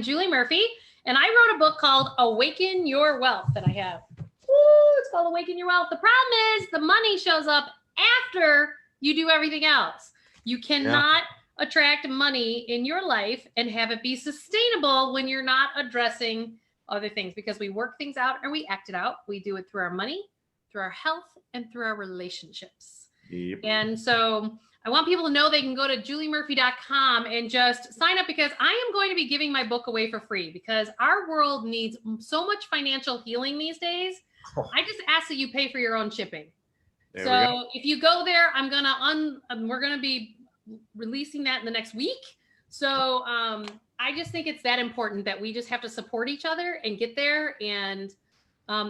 Julie Murphy, and I wrote a book called Awaken Your Wealth that I have. Woo, it's called Awaken Your Wealth. The problem is the money shows up after you do everything else. You cannot attract money in your life and have it be sustainable when you're not addressing other things, because we work things out and we act it out. We do it through our money, through our health, and through our relationships. Yep. And so I want people to know they can go to juliemurphy.com and just sign up, because I am going to be giving my book away for free, because our world needs so much financial healing these days. I just ask that you pay for your own shipping. So if you go there, we're gonna be releasing that in the next week. So I just think it's that important that we just have to support each other and get there. And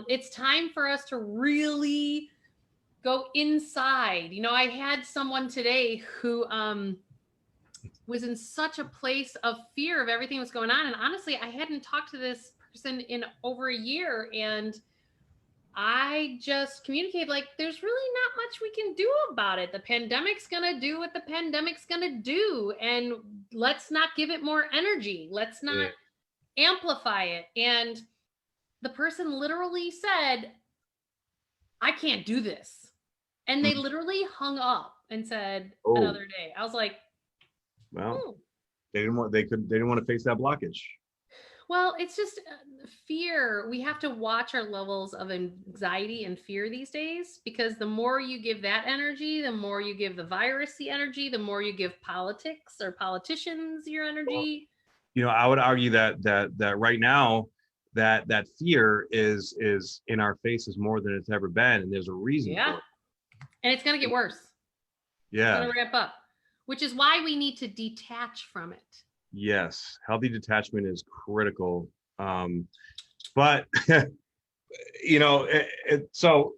it's time for us to really go inside. You know, I had someone today who was in such a place of fear of everything that's going on. And honestly, I hadn't talked to this person in over a year. And I just communicated, like, there's really not much we can do about it. The pandemic's going to do what the pandemic's going to do. And let's not give it more energy. Let's not amplify it. And the person literally said, I can't do this. And they literally hung up and said, another day. I was like, well, they didn't want to face that blockage. Well, it's just fear. We have to watch our levels of anxiety and fear these days, because the more you give that energy, the more you give the virus the energy, the more you give politics or politicians your energy. Well, you know, I would argue that right now that fear is in our faces more than it's ever been, and there's a reason for it. And it's going to get worse. Yeah. It's going to ramp up, which is why we need to detach from it. Yes, healthy detachment is critical. But you know, so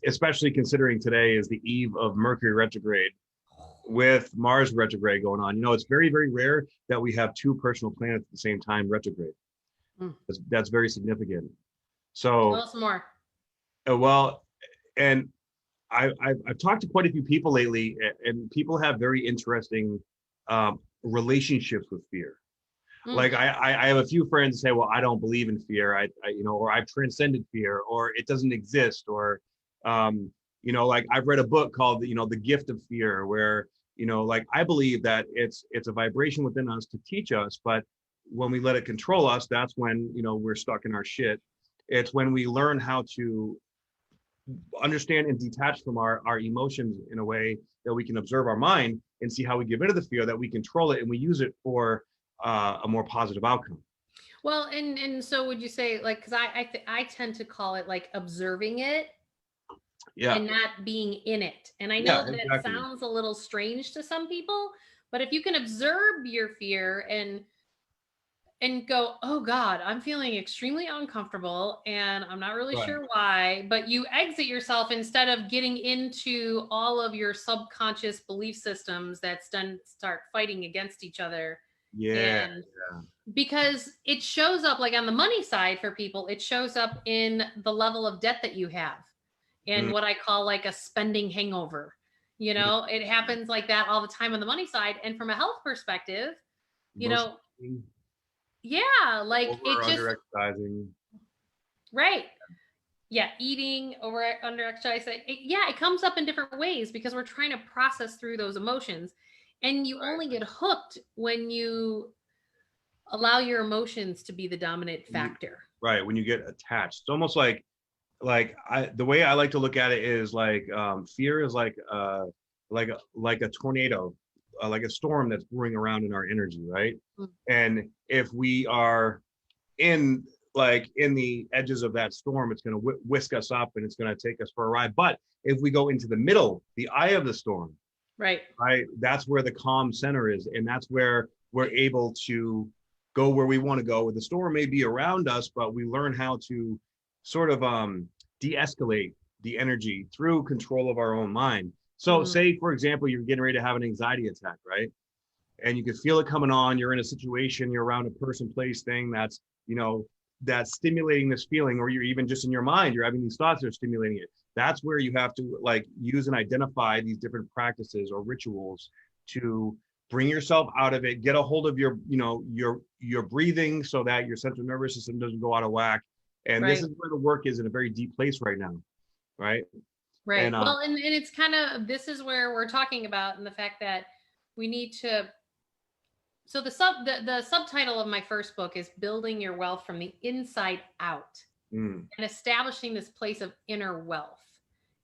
especially considering today is the eve of Mercury retrograde with Mars retrograde going on, you know, it's very, very rare that we have two personal planets at the same time retrograde. That's very significant. So tell us more. Well, and I've talked to quite a few people lately, and people have very interesting relationships with fear. Like I have a few friends say, well, I don't believe in fear. I you know, or I've transcended fear, or it doesn't exist, or you know, like I've read a book called, you know, The Gift of Fear, where, you know, like I believe that it's a vibration within us to teach us, but when we let it control us, that's when, you know, we're stuck in our shit. It's when we learn how to understand and detach from our emotions in a way that we can observe our mind and see how we get rid of the fear, that we control it and we use it for a more positive outcome. Well, and so would you say, like, because I tend to call it like observing it, and not being in it. And I know that sounds a little strange to some people, but if you can observe your fear and go, oh God, I'm feeling extremely uncomfortable and I'm not really sure why, but you exit yourself instead of getting into all of your subconscious belief systems that then start fighting against each other. Because it shows up, like on the money side for people, it shows up in the level of debt that you have and what I call like a spending hangover. You know, it happens like that all the time on the money side. And from a health perspective, you know, like it just under-exercising. Right. Yeah, eating, under-exercising. It comes up in different ways because we're trying to process through those emotions. And you only get hooked when you allow your emotions to be the dominant factor. Right, when you get attached. It's almost like the way I like to look at it is like fear is like a tornado. Like a storm that's brewing around in our energy, right? And if we are in the edges of that storm, it's going to whisk us up and it's going to take us for a ride. But if we go into the middle, the eye of the storm, right, that's where the calm center is, and that's where we're able to go where we want to go. The storm may be around us, but we learn how to sort of de-escalate the energy through control of our own mind. So say, for example, you're getting ready to have an anxiety attack, right? And you can feel it coming on. You're in a situation, you're around a person, place, thing that's, you know, that's stimulating this feeling, or you're even just in your mind, you're having these thoughts that are stimulating it. That's where you have to like use and identify these different practices or rituals to bring yourself out of it, get a hold of your, your breathing so that your central nervous system doesn't go out of whack. And this is where the work is in a very deep place right now. Right. Right. And, well, and it's kind of, this is where we're talking about, and the fact that we need to, so the subtitle of my first book is Building Your Wealth from the Inside Out, and establishing this place of inner wealth.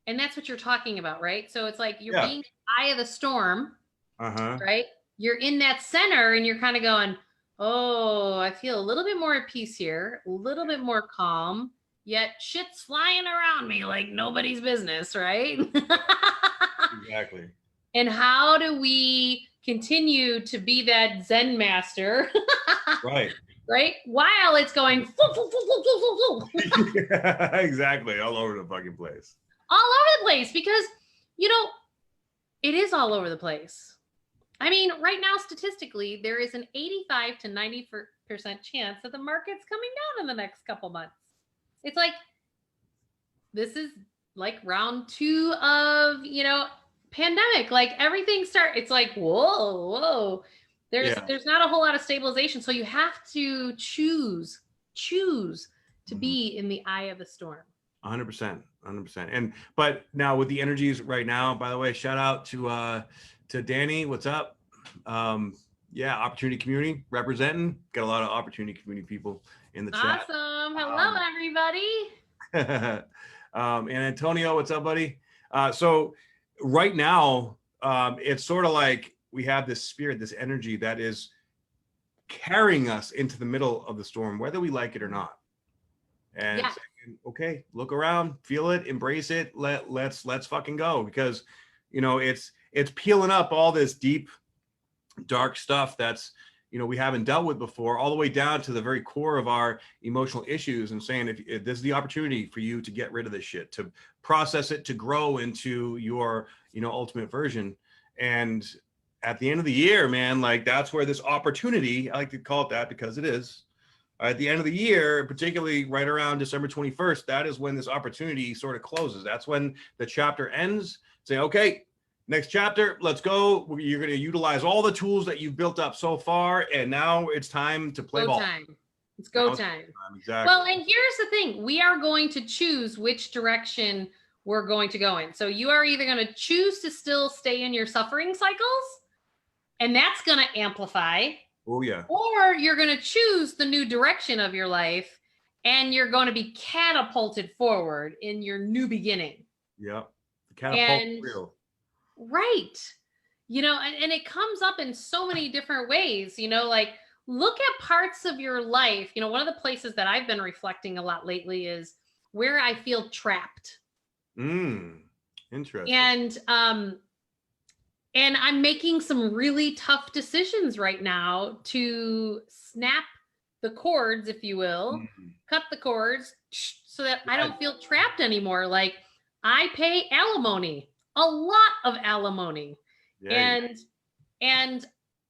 And that's what you're talking about, right? So it's like you're being the eye of the storm, right? You're in that center and you're kind of going, oh, I feel a little bit more at peace here, a little bit more calm, yet shit's flying around me like nobody's business, right? Exactly. And how do we continue to be that Zen master? Right. Right? While it's going yeah, exactly, all over the fucking place. All over the place, because, it is all over the place. I mean, right now, statistically, there is an 85 to 90% chance that the market's coming down in the next couple months. It's like, this is like round 2 of, pandemic. Like everything it's like, whoa. There's not a whole lot of stabilization. So you have to choose to be in the eye of the storm. 100%. But now with the energies right now, by the way, shout out to Danny. What's up? Opportunity community representing. Got a lot of opportunity community people in the chat. Awesome. Hello, everybody. And Antonio, what's up, buddy? So right now, it's sort of like we have this spirit, this energy that is carrying us into the middle of the storm, whether we like it or not. And saying, okay, look around, feel it, embrace it. Let's fucking go, because it's peeling up all this deep, dark stuff that's we haven't dealt with before, all the way down to the very core of our emotional issues, and saying if this is the opportunity for you to get rid of this shit, to process it, to grow into your ultimate version. And at the end of the year, man, like that's where this opportunity, I like to call it that because it is, at the end of the year, particularly right around December 21st, that is when this opportunity sort of closes. That's when the chapter ends. Say, okay, next chapter, let's go. You're going to utilize all the tools that you've built up so far, and now it's time to play ball. It's go time. Exactly. Well, and here's the thing. We are going to choose which direction we're going to go in. So you are either going to choose to still stay in your suffering cycles, and that's going to amplify. Oh, yeah. Or you're going to choose the new direction of your life, and you're going to be catapulted forward in your new beginning. Yep. The catapult real. Right. And it comes up in so many different ways, like look at parts of your life. One of the places that I've been reflecting a lot lately is where I feel trapped. Interesting. And I'm making some really tough decisions right now to snap the cords, if you will, cut the cords so that I don't feel trapped anymore. Like I pay alimony, a lot of alimony, and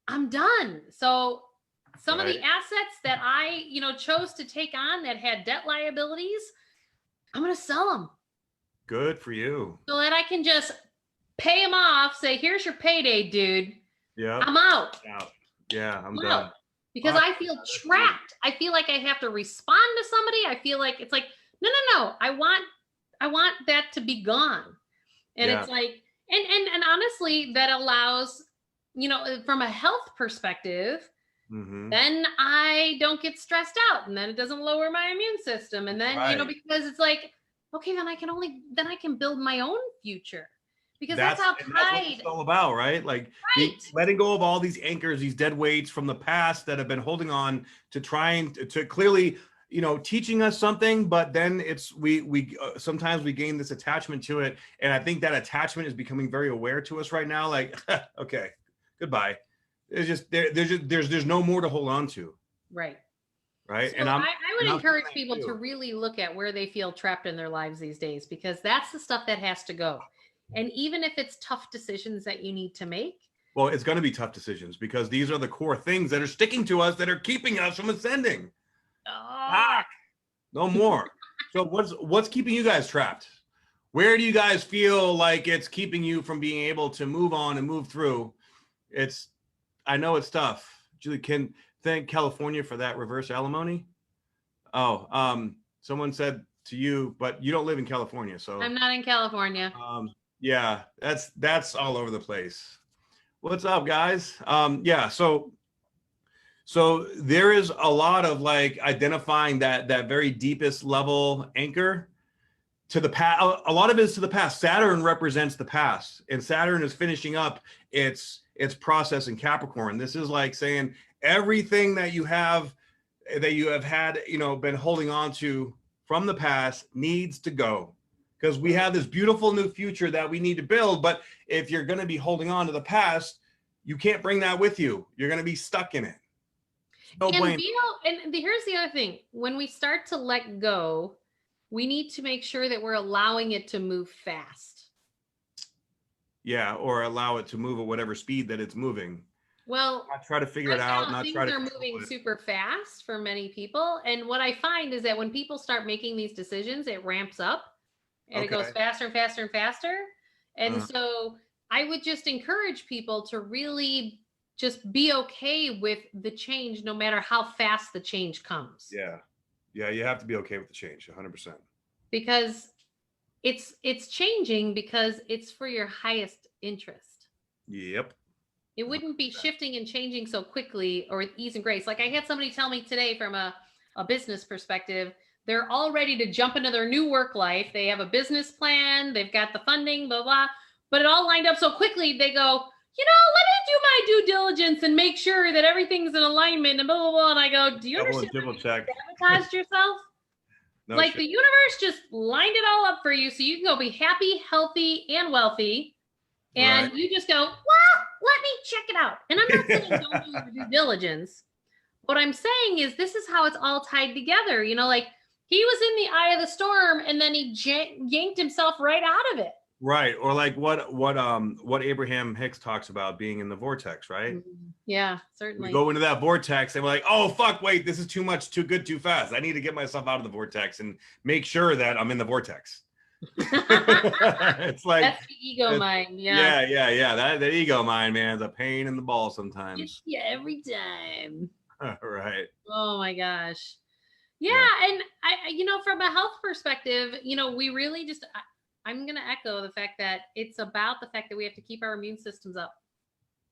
I'm done. So some of the assets that I, chose to take on that had debt liabilities, I'm going to sell them. Good for you. So that I can just pay them off, say, here's your payday, dude. Yeah. I'm out. Yeah, I'm done. Because I feel trapped. I feel like I have to respond to somebody. I feel like it's like, no. I want that to be gone. And it's like, and honestly, that allows, from a health perspective, then I don't get stressed out, and then it doesn't lower my immune system. And then, because it's like, okay, then I can build my own future. Because that's how that's what it's all about, right? Like letting go of all these anchors, these dead weights from the past that have been holding on to trying to clearly, teaching us something, but then it's we sometimes we gain this attachment to it, and I think that attachment is becoming very aware to us right now. Like, okay, goodbye. It's just there's no more to hold on to. Right. Right. So I would encourage people to really look at where they feel trapped in their lives these days, because that's the stuff that has to go. And even if it's tough decisions that you need to make. Well, it's going to be tough decisions, because these are the core things that are sticking to us, that are keeping us from ascending. No more. So what's keeping you guys trapped? Where do you guys feel like it's keeping you from being able to move on and move through? It's I know it's tough. Julie, can thank California for that reverse alimony. Oh, someone said to you, but you don't live in California, so I'm not in California. yeah, that's all over the place. What's up, guys? Yeah, so there is a lot of like identifying that very deepest level anchor to the past. A lot of it is to the past. Saturn represents the past, and Saturn is finishing up its process in Capricorn. This is like saying everything that you have had, been holding on to from the past needs to go, because we have this beautiful new future that we need to build. But if you're going to be holding on to the past, you can't bring that with you. You're going to be stuck in it. No blame. And here's the other thing. When we start to let go, we need to make sure that we're allowing it to move fast. Yeah, or allow it to move at whatever speed that it's moving. Well, not try to figure it out. Not try to. Things are moving super fast for many people. And what I find is that when people start making these decisions, it ramps up and it goes faster and faster and faster. And so I would just encourage people to really just be okay with the change, no matter how fast the change comes. Yeah. Yeah, you have to be okay with the change, 100%. Because it's changing because it's for your highest interest. Yep. It wouldn't be shifting and changing so quickly or with ease and grace. Like I had somebody tell me today from a business perspective, they're all ready to jump into their new work life. They have a business plan, they've got the funding, blah, blah, but it all lined up so quickly. They go, let me do my due diligence and make sure that everything's in alignment and blah, blah, blah. And I go, do you understand how you sabotaged yourself? No like shit. The universe just lined it all up for you so you can go be happy, healthy, and wealthy. And you just go, well, let me check it out. And I'm not saying don't do your due diligence. What I'm saying is this is how it's all tied together. Like he was in the eye of the storm and then he yanked himself right out of it. Right. Or like what Abraham Hicks talks about being in the vortex, right? Yeah, certainly. We go into that vortex and we're like, oh, fuck, wait, this is too much, too good, too fast. I need to get myself out of the vortex and make sure that I'm in the vortex. It's like that's the ego mind. Yeah. That ego mind, man, is a pain in the ball sometimes. Yeah, every time. Right. Oh my gosh. Yeah. And I from a health perspective, we really just I'm going to echo the fact that it's about the fact that we have to keep our immune systems up.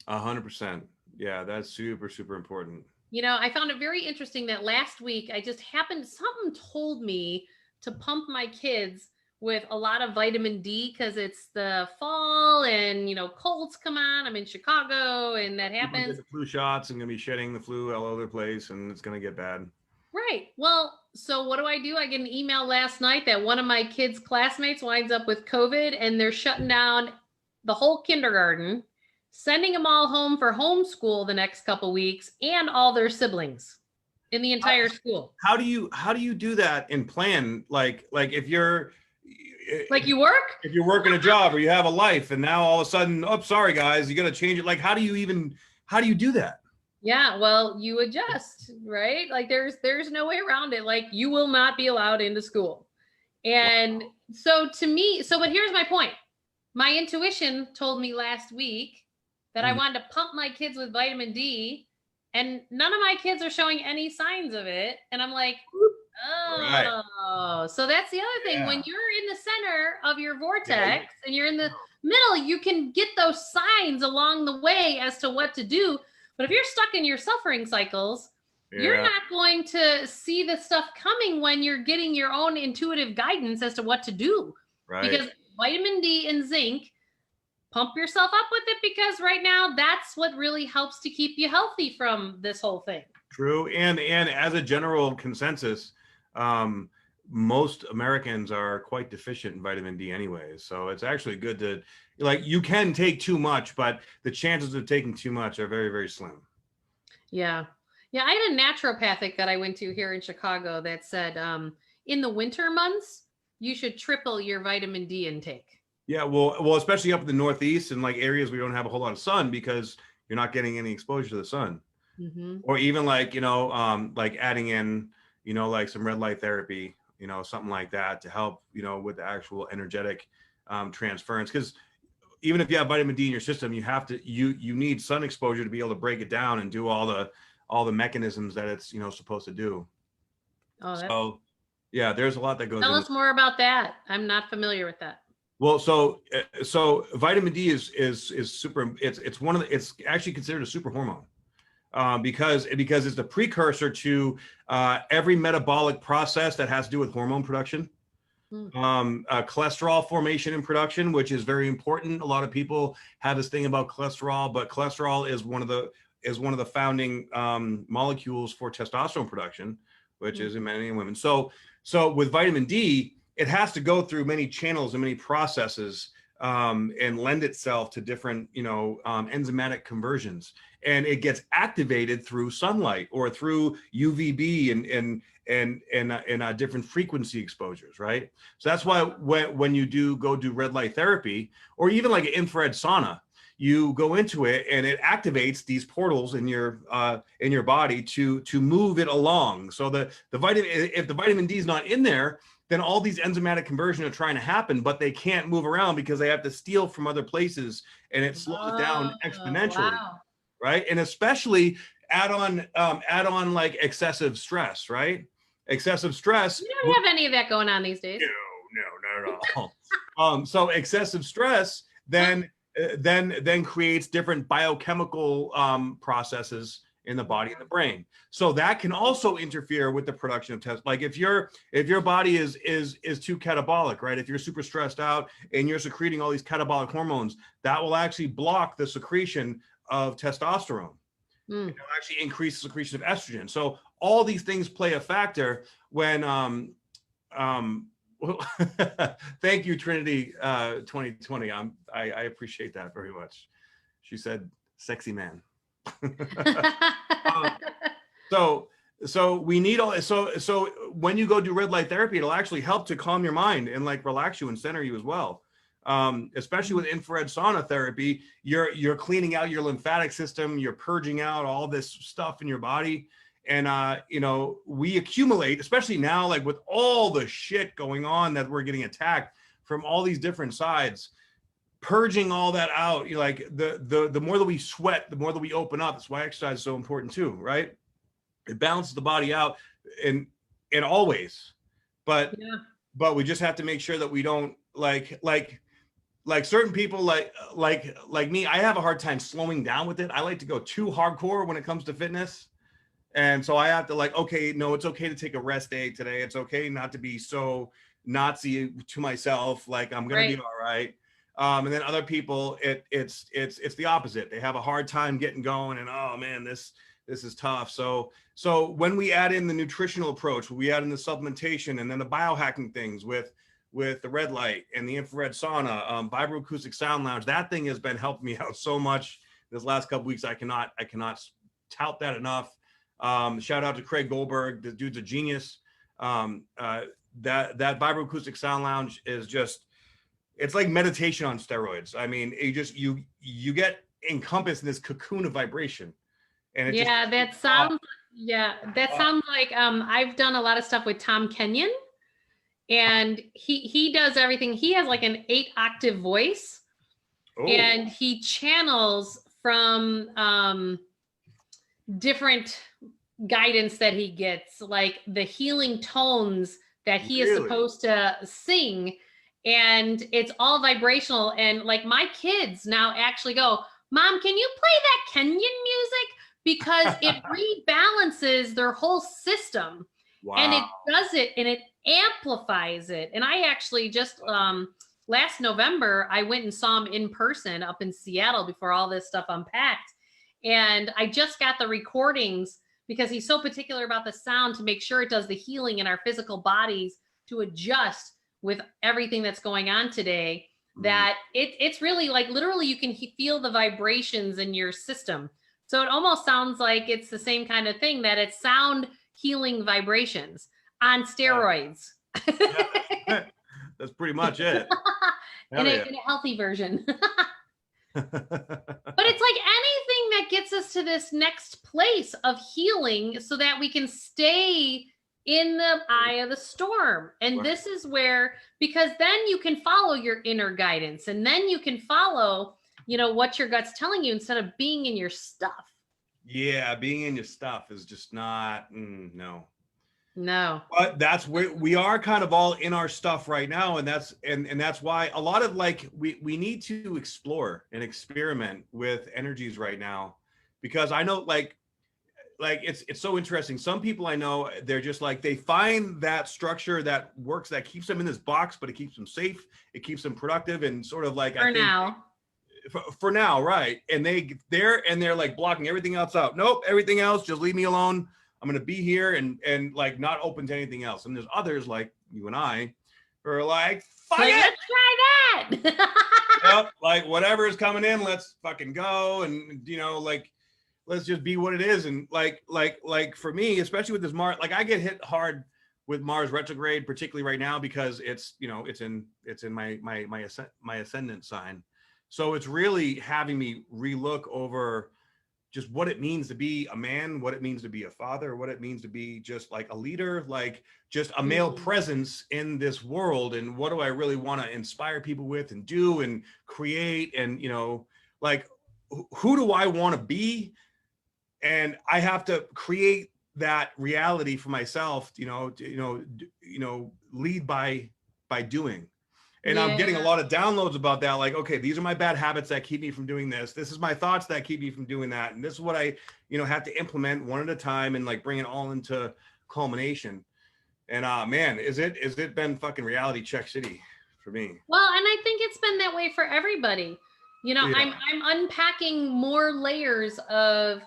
100%. Yeah, that's super, super important. I found it very interesting that last week something told me to pump my kids with a lot of vitamin D because it's the fall and, colds come on. I'm in Chicago and that happens. Get the flu shots and going to be shedding the flu all over the place and it's going to get bad. Right. Well, so what do? I get an email last night that one of my kids' classmates winds up with COVID and they're shutting down the whole kindergarten, sending them all home for homeschool the next couple weeks and all their siblings in the entire school. How do you do that and plan? Like if you're like you work? If you're working a job or you have a life and now all of a sudden, oh, sorry guys, you got to change it. Like, how do you do that? Yeah, well, you adjust, right? Like there's no way around it. Like you will not be allowed into school. And so but here's my point. My intuition told me last week that I wanted to pump my kids with vitamin D and none of my kids are showing any signs of it. And I'm like, so that's the other thing. Yeah. When you're in the center of your vortex and you're in the middle, you can get those signs along the way as to what to do. But if you're stuck in your suffering cycles, you're not going to see the stuff coming when you're getting your own intuitive guidance as to what to do. Right. Because vitamin D and zinc, pump yourself up with it because right now that's what really helps to keep you healthy from this whole thing. True. And as a general consensus, most Americans are quite deficient in vitamin D anyways. So it's actually good to, you can take too much, but the chances of taking too much are very, very slim. Yeah. Yeah. I had a naturopathic that I went to here in Chicago that said, in the winter months, you should triple your vitamin D intake. Yeah. Well, especially up in the Northeast and like areas where you don't have a whole lot of sun because you're not getting any exposure to the sun. Mm-hmm. Or even like adding in, like some red light therapy, something like that to help, with the actual energetic transference. Because even if you have vitamin D in your system, you need sun exposure to be able to break it down and do all the mechanisms that it's, you know, supposed to do. Oh, So yeah, there's a lot that goes tell into us more about that. I'm not familiar with that. Well, so vitamin D is super. It's one of the. It's actually considered a super hormone, because it's the precursor to every metabolic process that has to do with hormone production, cholesterol formation and production, which is very important. A lot of people have this thing about cholesterol, but cholesterol is one of the founding molecules for testosterone production, which is in men and women. So with vitamin D, it has to go through many channels and many processes and lend itself to different, you know, enzymatic conversions. And it gets activated through sunlight or through UVB and different frequency exposures, right? So that's why when you go do red light therapy, or even like an infrared sauna, you go into it and it activates these portals in your body to move it along. So if the vitamin D is not in there, then all these enzymatic conversions are trying to happen, but they can't move around because they have to steal from other places, and it slows it down exponentially, right? And especially add on like excessive stress, right? Excessive stress. You don't have any of that going on these days. No, not at all. So excessive stress then creates different biochemical processes in the body and the brain. So that can also interfere with the production of test. Like if your body is too catabolic, right? If you're super stressed out and you're secreting all these catabolic hormones, that will actually block the secretion of testosterone. It'll actually increase the secretion of estrogen. So all these things play a factor when thank you, Trinity 2020. I appreciate that very much. She said, "Sexy man." So we need all. So when you go do red light therapy, it'll actually help to calm your mind and like relax you and center you as well. Especially with infrared sauna therapy, you're cleaning out your lymphatic system, you're purging out all this stuff in your body. And, you know, we accumulate, especially now, like with all the shit going on that we're getting attacked from all these different sides, purging all that out. You like the more that we sweat, the more that we open up. That's why exercise is so important too, right? It balances the body out in all ways, but we just have to make sure that we don't like certain people like me. I have a hard time slowing down with it. I like to go too hardcore when it comes to fitness. And so I have to like, okay, no, it's okay to take a rest day today. It's okay not to be so Nazi to myself. Like I'm going to be all right. And then other people, it's the opposite. They have a hard time getting going and, oh man, this is tough. So when we add in the nutritional approach, we add in the supplementation and then the biohacking things with the red light and the infrared sauna, Vibro Acoustic Sound Lounge, that thing has been helping me out so much this last couple weeks. I cannot tout that enough. Shout out to Craig Goldberg. The dude's a genius. That Vibro Acoustic Sound Lounge is just, it's like meditation on steroids. I mean, you get encompassed in this cocoon of vibration. And that sounds like I've done a lot of stuff with Tom Kenyon, and he does everything. He has like an 8-octave voice, and he channels from different guidance that he gets, like the healing tones that he is supposed to sing, and it's all vibrational. And like my kids now actually go, "Mom, can you play that Kenyan music?" Because it rebalances their whole system. And it does it, and it amplifies it. And I actually just last November, I went and saw him in person up in Seattle before all this stuff unpacked. And I just got the recordings because he's so particular about the sound to make sure it does the healing in our physical bodies to adjust with everything that's going on today, that it's really like literally you can feel the vibrations in your system. So it almost sounds like it's the same kind of thing, that it's sound healing vibrations on steroids. That's pretty much it. in a healthy version. But it's like anything that gets us to this next place of healing so that we can stay in the eye of the storm. And this is where, because then you can follow your inner guidance, and then you can follow, you know, what your gut's telling you instead of being in your stuff. Yeah, being in your stuff is just not, no. But that's where we are, kind of all in our stuff right now, and that's why a lot of, like, we need to explore and experiment with energies right now, because I know, like it's so interesting. Some people I know, they're just like, they find that structure that works, that keeps them in this box, but it keeps them safe, it keeps them productive, and sort of like, for now, right? And they're like blocking everything else out. Nope, everything else, just leave me alone. I'm gonna be here and like not open to anything else. And there's others like you and I who are like, fuck it, let's try that. Yep, like whatever is coming in, let's fucking go. And you know, like, let's just be what it is. And like for me, especially with this Mars, like I get hit hard with Mars retrograde, particularly right now, because it's, you know, it's in my ascendant sign. So it's really having me relook over just what it means to be a man, what it means to be a father, what it means to be just like a leader, like just a male presence in this world. And what do I really want to inspire people with and do and create? And, you know, like, who do I want to be? And I have to create that reality for myself, lead by doing. And I'm getting a lot of downloads about that. Like, okay, these are my bad habits that keep me from doing this. This is my thoughts that keep me from doing that. And this is what I, have to implement one at a time and like bring it all into culmination. And man, is it been fucking reality check city for me. Well, and I think it's been that way for everybody. I'm unpacking more layers of,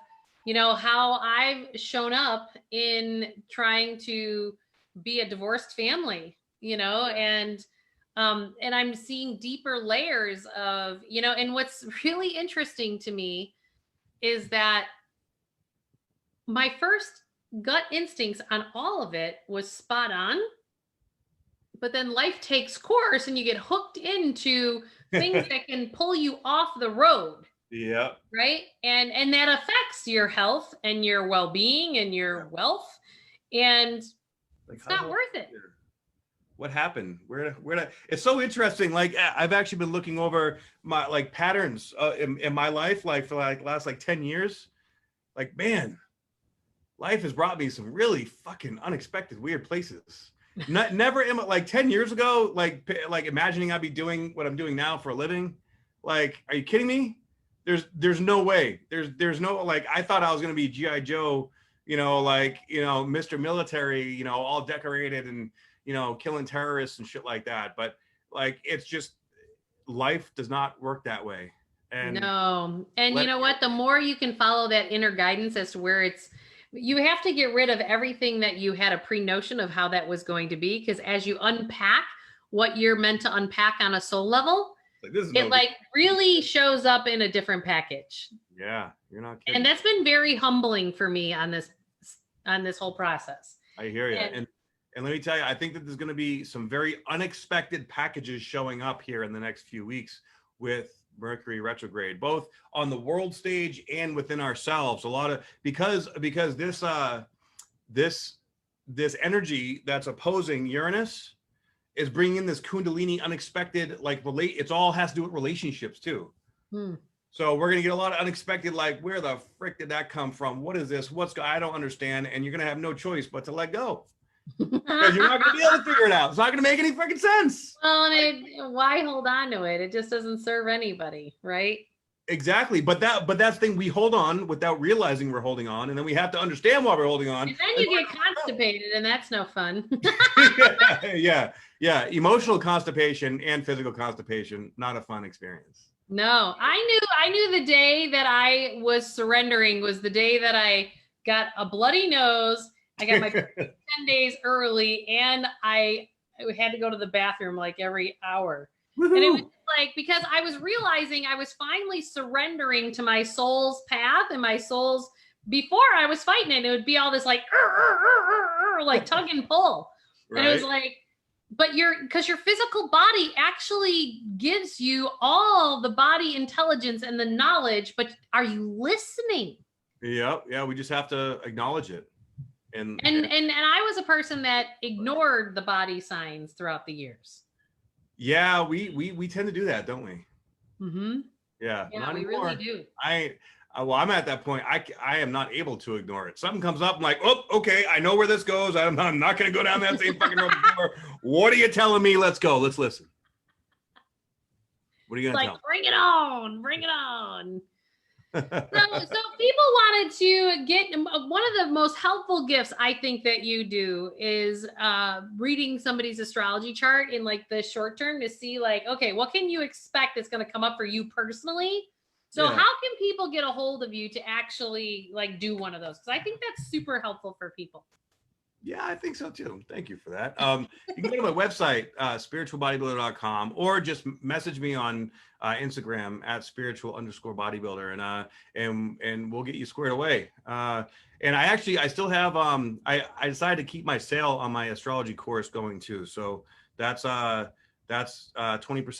how I've shown up in trying to be a divorced family, and I'm seeing deeper layers of, and what's really interesting to me is that my first gut instincts on all of it was spot on, but then life takes course and you get hooked into things that can pull you off the road. Yeah. Right. And that affects your health and your well-being and your wealth. And it's not worth it. What happened? Where it's so interesting. Like, I've actually been looking over my like patterns in my life, like for like last like 10 years. Like, man, life has brought me some really fucking unexpected weird places. Never in like 10 years ago, like imagining I'd be doing what I'm doing now for a living. Like, are you kidding me? There's no way. There's no, like, I thought I was gonna be G.I. Joe, Mr. Military, all decorated and killing terrorists and shit like that. But like, it's just, life does not work that way. And no. And you know what? The more you can follow that inner guidance as to where you have to get rid of everything that you had a pre-notion of how that was going to be. Because as you unpack what you're meant to unpack on a soul level, it really shows up in a different package. Yeah, you're not kidding. And that's been very humbling for me on this whole process. I hear you. And let me tell you, I think that there's going to be some very unexpected packages showing up here in the next few weeks with Mercury retrograde, both on the world stage and within ourselves. A lot of, because this energy that's opposing Uranus is bringing this Kundalini unexpected, like, it all has to do with relationships too. So we're going to get a lot of unexpected, like, where the frick did that come from? What is this? I don't understand. And you're going to have no choice but to let go. Because you're not going to be able to figure it out. It's not going to make any freaking sense. Well, why hold on to it? It just doesn't serve anybody, right? Exactly. But that's the thing. We hold on without realizing we're holding on. And then we have to understand why we're holding on. And then you get constipated, and that's no fun. Yeah. Emotional constipation and physical constipation, not a fun experience. No, I knew the day that I was surrendering was the day that I got a bloody nose. I got my 10 days early, and I had to go to the bathroom like every hour. Woo-hoo. And it was like, because I was realizing I was finally surrendering to my soul's path and my soul's, before I was fighting it, it would be all this like, like tug and pull. Right. And it was like, but because your physical body actually gives you all the body intelligence and the knowledge, but are you listening? Yeah, we just have to acknowledge it. And I was a person that ignored the body signs throughout the years. yeah, we tend to do that, don't we? Mm-hmm. Yeah, Yeah, not we anymore. really do. Well, I'm at that point. I am not able to ignore it. Something comes up, I'm like, oh, okay, I know where this goes. I'm not going to go down that same fucking road before. What are you telling me? Let's go. Let's listen. What are you going to tell me? Bring it on, bring it on. So people wanted to get one of the most helpful gifts I think that you do is reading somebody's astrology chart in like the short term to see like, okay, what can you expect that's going to come up for you personally? So how can people get a hold of you to actually like do one of those? Because I think that's super helpful for people. Yeah, I think so too. Thank you for that. You can go to my website, spiritualbodybuilder.com, or just message me on Instagram at spiritual_bodybuilder, and we'll get you squared away. And I still have, I decided to keep my sale on my astrology course going too. So that's 20%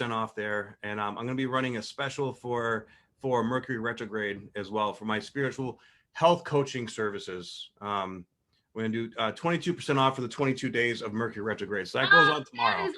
off there. And I'm going to be running a special for Mercury retrograde as well for my spiritual health coaching services. We're going to do 22% off for the 22 days of Mercury retrograde. So that goes on tomorrow. That is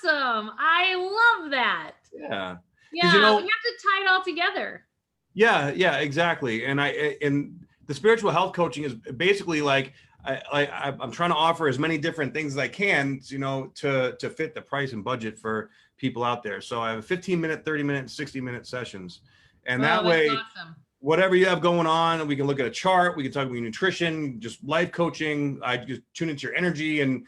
awesome. I love that. Yeah. Yeah, you have to tie it all together. Yeah, exactly. And the spiritual health coaching is basically like I'm trying to offer as many different things as I can, to fit the price and budget for people out there. So I have 15-minute, 30-minute, 60-minute sessions. And that way, awesome. Whatever you have going on, we can look at a chart, we can talk about your nutrition, just life coaching. I just tune into your energy and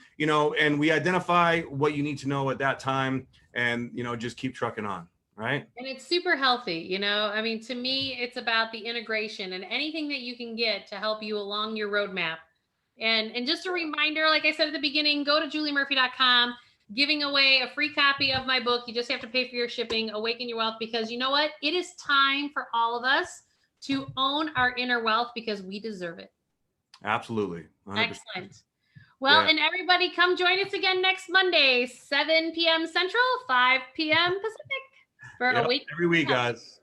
we identify what you need to know at that time and, just keep trucking on. Right. And it's super healthy. I mean, to me, it's about the integration and anything that you can get to help you along your roadmap. And just a reminder, like I said at the beginning, go to juliemurphy.com, giving away a free copy of my book. You just have to pay for your shipping, Awaken Your Wealth, because you know what? It is time for all of us to own our inner wealth because we deserve it. Absolutely. 100%. Excellent. Well, and everybody come join us again next Monday, 7 p.m. Central, 5 p.m. Pacific for Awaken every week, guys.